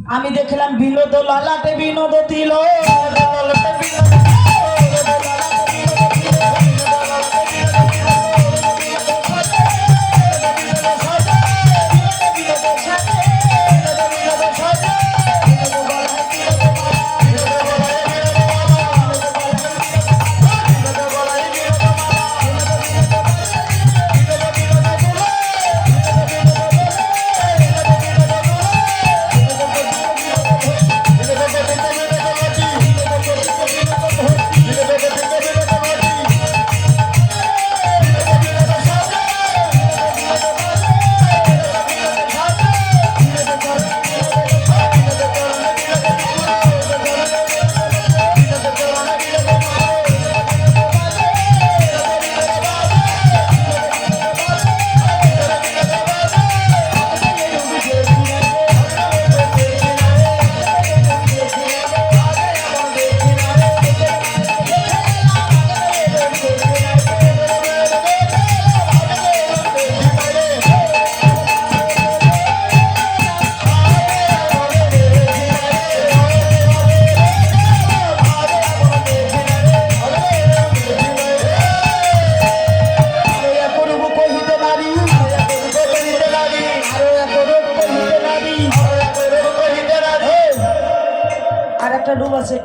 আমি দেখলাম বিনোদ লালাটে বিনোদ দিল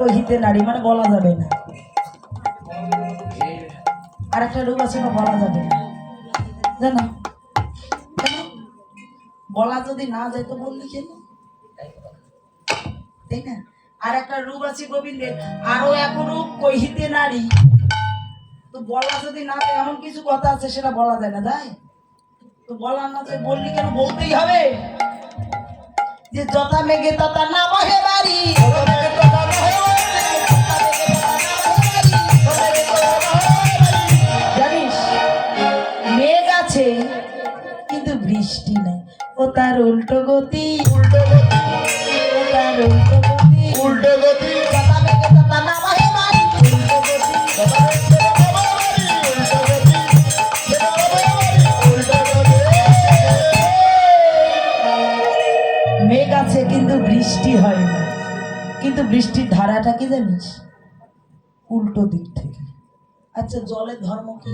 কহিতে নারী মানে বলা যাবে না আর একটা রূপ আছে না বলা যাবে না জানো বলা যদি না যায় তো বললি কেন তাই না আর একটা রূপ আছে গোবিন্দের আরো এক রূপ কহিতে নারী তো বলা যদি না যায় এমন কিছু কথা আছে সেটা বলা যায় না যায় তো বলা না যায় বললি কেন বলতেই হবে যে যথা মেঘে তথা না বহে বাড়ি কিন্তু বৃষ্টি নাই ও তার উল্টো গতি উল্টো গতি মেঘ আছে কিন্তু বৃষ্টি হয় না কিন্তু বৃষ্টির ধারাটা কি জানিস উল্টো দিক থেকে আচ্ছা জলের ধর্ম কি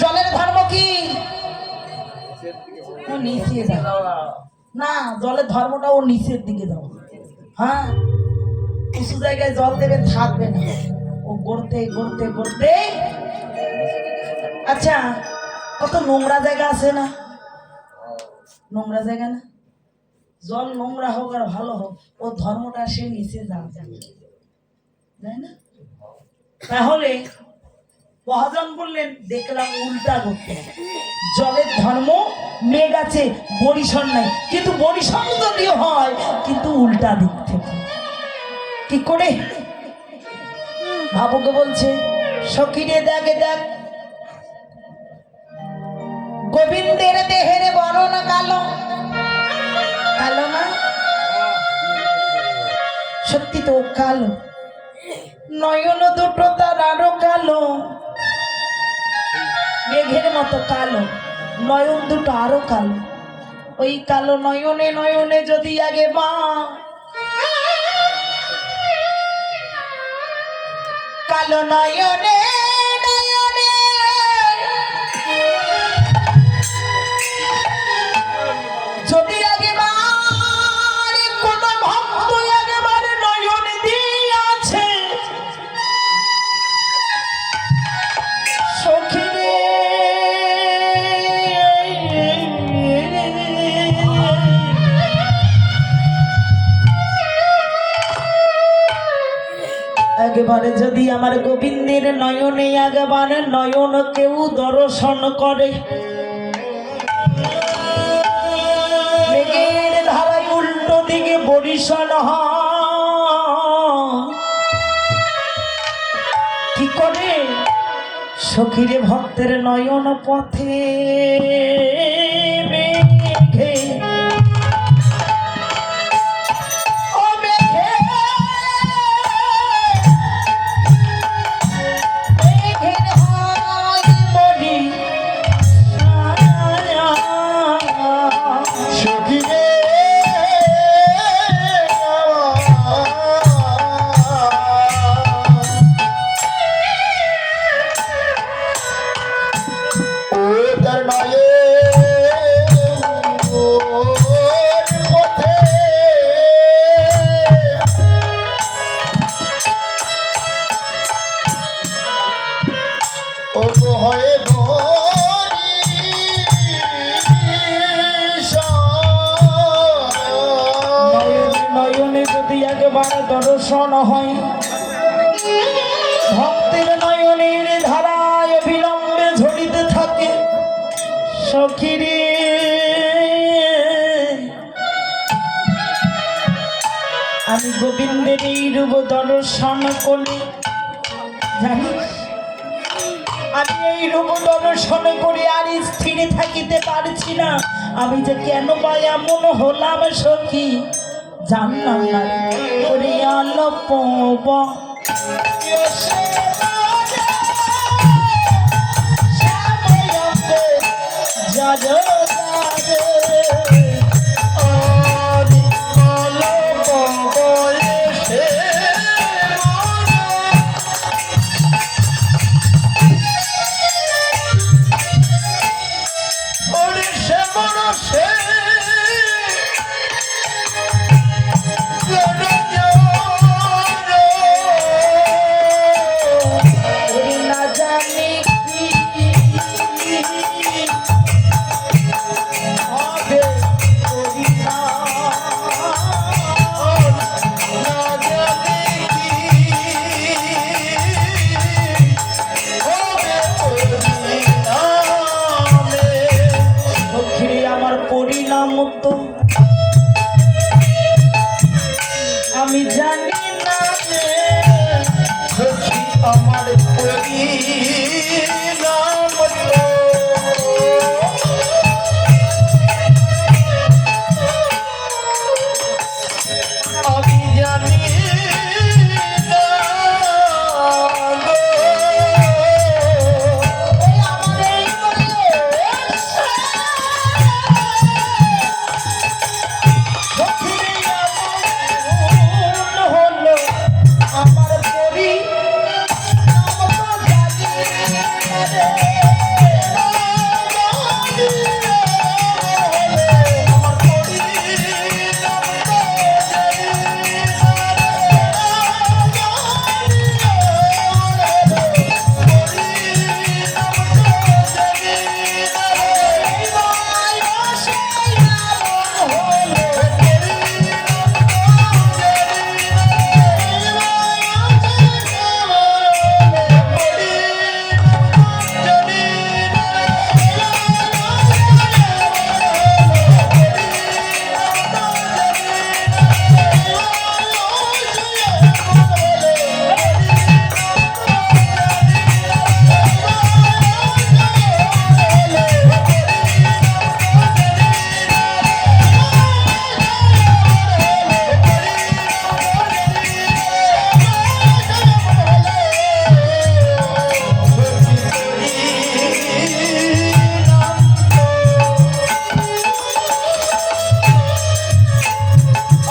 জলের ধর্ম কি নিচে না জলের ধর্মটা ও নিচের দিকে যাও হ্যাঁ কিছু জায়গায় জল দেবে থাকবে না ও গড়তে গড়তে গড়তে আচ্ছা কত নোংরা জায়গা আছে না নোংরা জায়গা না জল নোংরা হোক আর ভালো হোক ও ধর্মটা সে নিচে যাবে তাই না তাহলে মহাজন বললেন দেখলাম উল্টা করতে জলের ধর্ম মেঘ আছে বরিশন নাই কিন্তু বরিশন যদিও হয় কিন্তু উল্টা দিক থেকে কি করে ভাবুকে বলছে সখীরে দেখে দেখ গোবিন্দের দেহের বরণ কালো কালো না সত্যি তো কালো নয়ন দুটো তার আরো কালো মেঘের মতো কালো নয়ন দুটো আরো কালো ওই কালো নয়নে নয়নে যদি আগে মা কালো নয়নে নয়নে যদি আগে মা কোন ভক্ত একেবারে নয়ন দিয়াছে একেবারে যদি আমার গোবিন্দের নয়নে একেবারে নয়ন কেউ দর্শন করে মেঘের ধারায় উল্টো দিকে বরিশন কি করে সখীরে ভক্তের নয়ন পথে মেঘে সখীরে দর্শন হয়, ভক্তের নয়নের ধারায় বিলম্বে ঝরিতে থাকে। সখিরে আমি গোবিন্দের এই রূপ দর্শন করি, জানিস আমি এই রূপ দর্শন করে আর স্থির থাকিতে পারছি না। আমি যে কেন বা এমন হলাম সখী জানলাম না। ওরে আলপ আমি জানি না আমার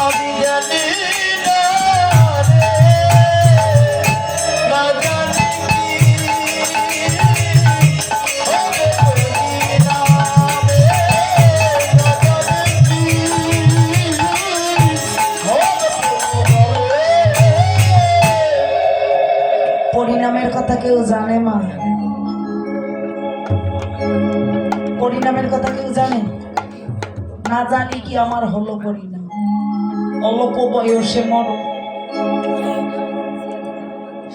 আমি জানি পরিণামের কথা কেউ জানে মা? পরিণামের কথা কেউ জানে না? জানি কি আমার হলো পরিণাম? অল্প বয়সে মর,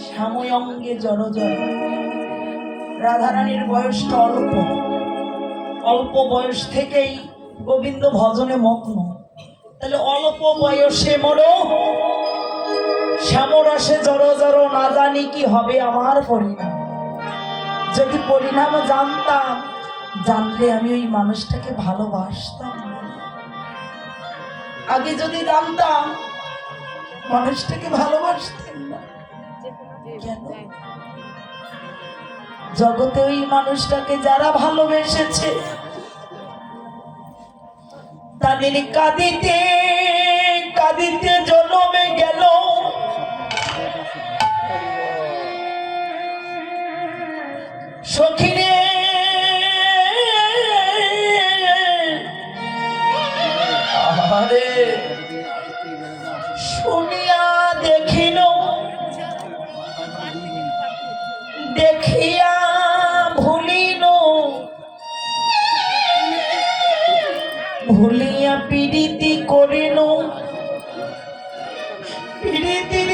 সাময় অঙ্গে জড় জড়। রাধারানীর বয়সটা অল্প, অল্প বয়স থেকেই গোবিন্দ ভজনে মগ্ন। তাহলে অল্প বয়সে মরো, শ্যামরসে জড় জড়, না জানি কি হবে আমার পরিণাম। যদি পরিণাম জানতাম, জানলে আমি ওই মানুষটাকে ভালোবাসতাম। আগে যদি জানতাম, মানুষটাকে ভালোবাসতাম না। কেন? জগতে ওই মানুষটাকে যারা ভালোবেসেছে তাদের কাঁদিতে কাঁদিতে জন্মে গেল। সখিরে আরে শুনিয়া দেখিল, দেখিয়া ভুলিল, ভুলিয়া প্রীতি করিল। প্রীতির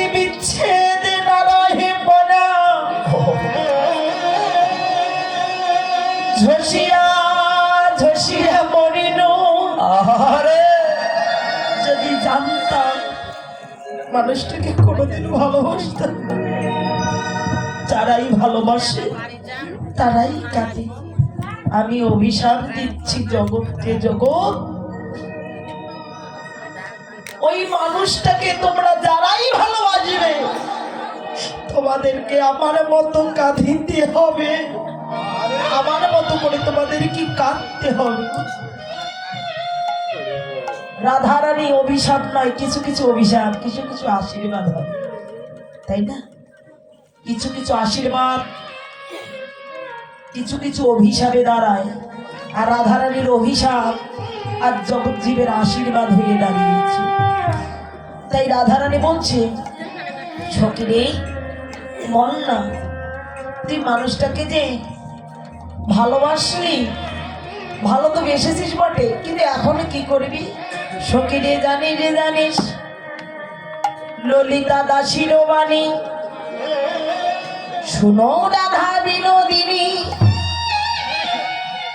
মানুষটাকে কোনোদিন ভালোবাসতাম না। যারাই ভালোবাসে তারাই কাঁদে। আমি অভিশাপ দিচ্ছি জগৎকে, জগৎ ওই মানুষটাকে তোমরা যারাই ভালোবাসবে তোমাদেরকে আমার মতো কাঁদিতে হবে, আমার মতো করে তোমাদের কি কাঁদতে হবে। রাধারানী অভিশাপ নয়, কিছু কিছু অভিশাপ, কিছু কিছু আশীর্বাদ হয়, তাই না? কিছু কিছু আশীর্বাদ কিছু কিছু অভিশাপে দাঁড়ায়, আর রাধারানীর অভিশাপ আর জগৎজীবের আশীর্বাদ হয়ে দাঁড়িয়েছে। তাই রাধারানী বলছে, সখীরে মন না, তুই মানুষটাকে যে ভালোবাসলি, ভালো তো বেসেছিস বটে, কিন্তু এখনো কি করবি? সখীরে জানিস রে জানিস ললিতা দাসীর বাণী, শুনো রাধা বিনোদিনী,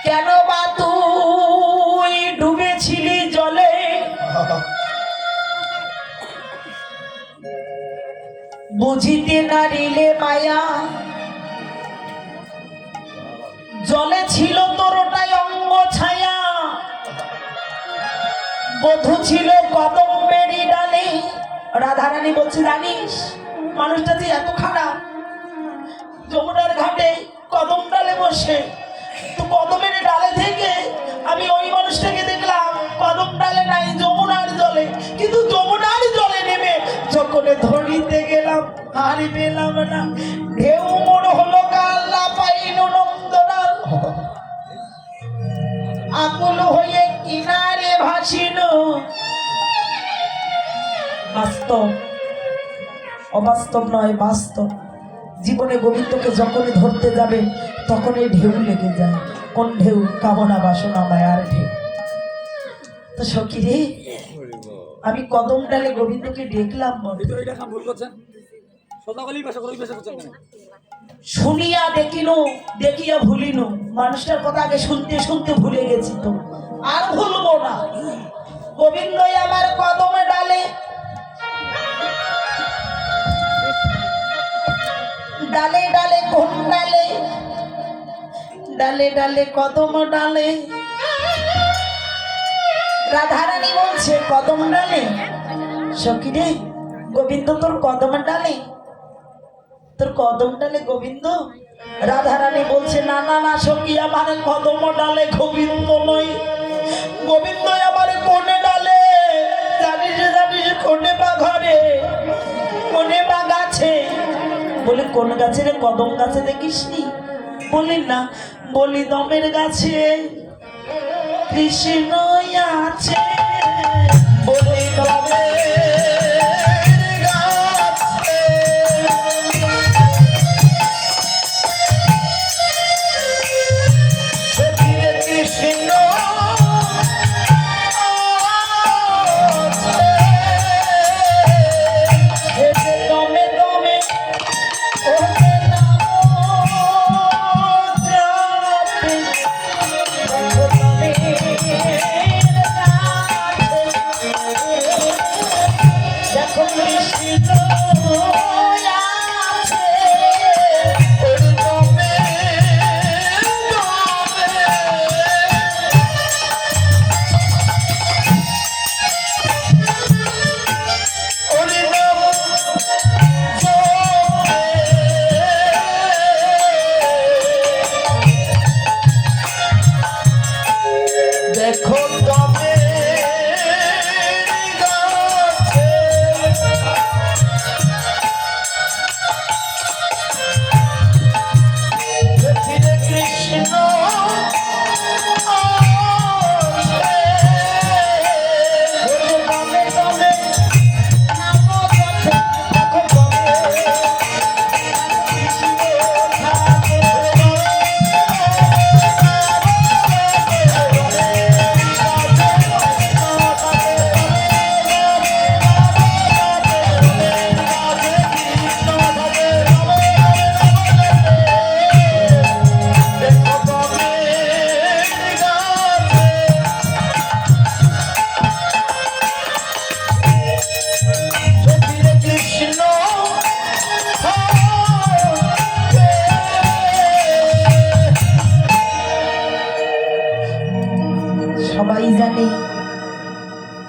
কেন বা তুই ডুবেছিলি জলে, বুঝিতে নারিলে মায়া, জলে ছিল তোরটাই অঙ্গ ছায়া, বধূ ছিল কদম্বেরই ডালে। রাধারানী বলছে, জানিস মানুষটা যে এত খারাপ, যমুনার ঘাটে কদম ডালে বসে, তো কদমের ডালে থেকে আমি ওই মানুষটাকে দেখলাম কদম ডালে নাই, যমুনার জলে। কিন্তু যমুনার জলে নেমে যখন ধরিতে গেলাম আর পেলাম না, ঢেউ মোর হলো কাল্লা পাইল নন্দনাল, আকুল হয়ে কিনারে ভাসিল। বাস্তব, অবাস্তব নয়, বাস্তব। জীবনে গোবিন্দকে যখনই ধরতে যাবে তখনই ঢেউ লেগে যায়। কোন ঢেউ? কামনা বাসনা মায়ার ঢেউ। তো সখী রে, আমি কদম ডালে গোবিন্দকে দেখলাম, শুনিয়া দেখিনু, দেখিয়া ভুলিনু। মানুষটার কথা আগে শুনতে শুনতে ভুলে গেছি, তো আর ভুলবো না। গোবিন্দই আমার কদমে ডালে, ডালে ডালে কোন ডালে, ডালে ডালে কদম ডালে। রাধারানী বলছে, কদম ডালে? সখী রে, গোবিন্দ তোর কদম ডালে, তোর কদম ডালে গোবিন্দ? রাধারানী বলছে, না না না সখী, আমার কদম ডালে গোবিন্দ নয়, গোবিন্দ আমার কোনে ডালে। জানিস জানিস কোনে বা ঘরে, কোনে বা গাছে? বলে কোন গাছে রে? কদম গাছে দেখিসনি? বলি না। বলি দমের গাছে কৃষ্ণ আছে, বলি দমের গাছে কৃষ্ণ দমে দমে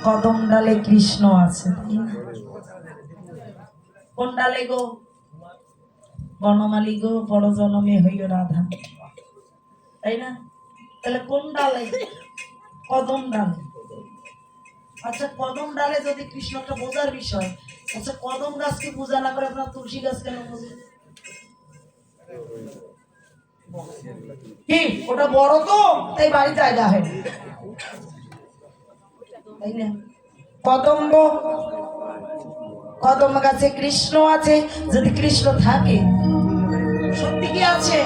কদম ডালে কৃষ্ণ আছে, তাই না? কোন ডালে গো? বনমালী গো বড় জনমে হইল রাধা, তাই না? তাহলে কোন ডালে? কদম ডালে। আচ্ছা কদম ডালে যদি কৃষ্ণটা বোঝার বিষয়, আচ্ছা কদম গাছকে পূজা না করে আপনার তুলসী গাছ কেন বোঝে? কি ওটা বড় তো তাই বাড়ি জায়গা হয়, তাই না? কদম্ব, কদম গাছে কৃষ্ণ আছে। যদি কৃষ্ণ থাকে, সত্যি কি আছে?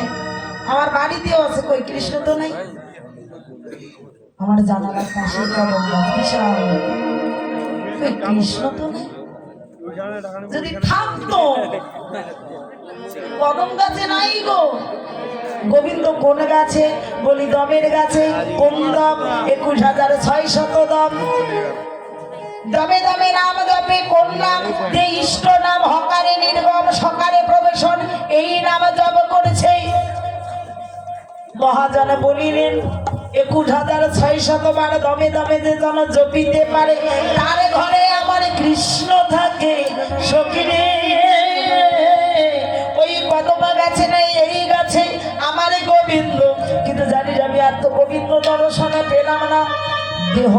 আমার বাড়িতেও আছে, কই কৃষ্ণ তো নাই। আমার জানালার পাশে কদম গাছ বিশাল, কই কৃষ্ণ তো নেই। যদি থাকতো, কদম গাছে নাই গো। গোবিন্দ কোন গাছে? বলি দমের গাছে। কোন দম? 21,600 দম। দমে দমে নাম জপে কোন নাম? যে ইষ্ট নাম হকারে নির্গম সকারে প্রবেশন, এই নাম জপ করেছে। মহাজন বলিলেন 21,600 বার দমে দমে যে জন জপিতে পারে, তার ঘরে আমার কৃষ্ণ থাকে। সখিরে ওই কদম গাছে নাই, এই গাছে আমার গোবিন্দ। কিন্তু জানিস আমি আর তো গোবিন্দ দর্শনে পেলাম না। দেহ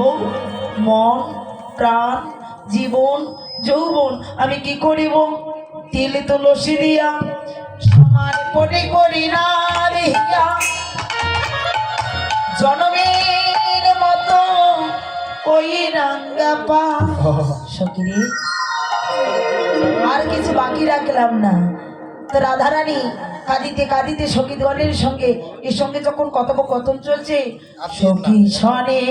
মন প্রাণ জীবন যৌবন আমি কি করিব? তিল তুলসী দিয়া সমান পটে করি না দেহিয়া, জনমের মতো ওই রাঙ্গা পা। সখিরে আর কিছু বাকি রাখলাম না। তো রাধারানী কাঁদিতে কাঁদিতে সখীগণের সঙ্গে এর সঙ্গে যখন কথোপকথন চলছে, সখী শনে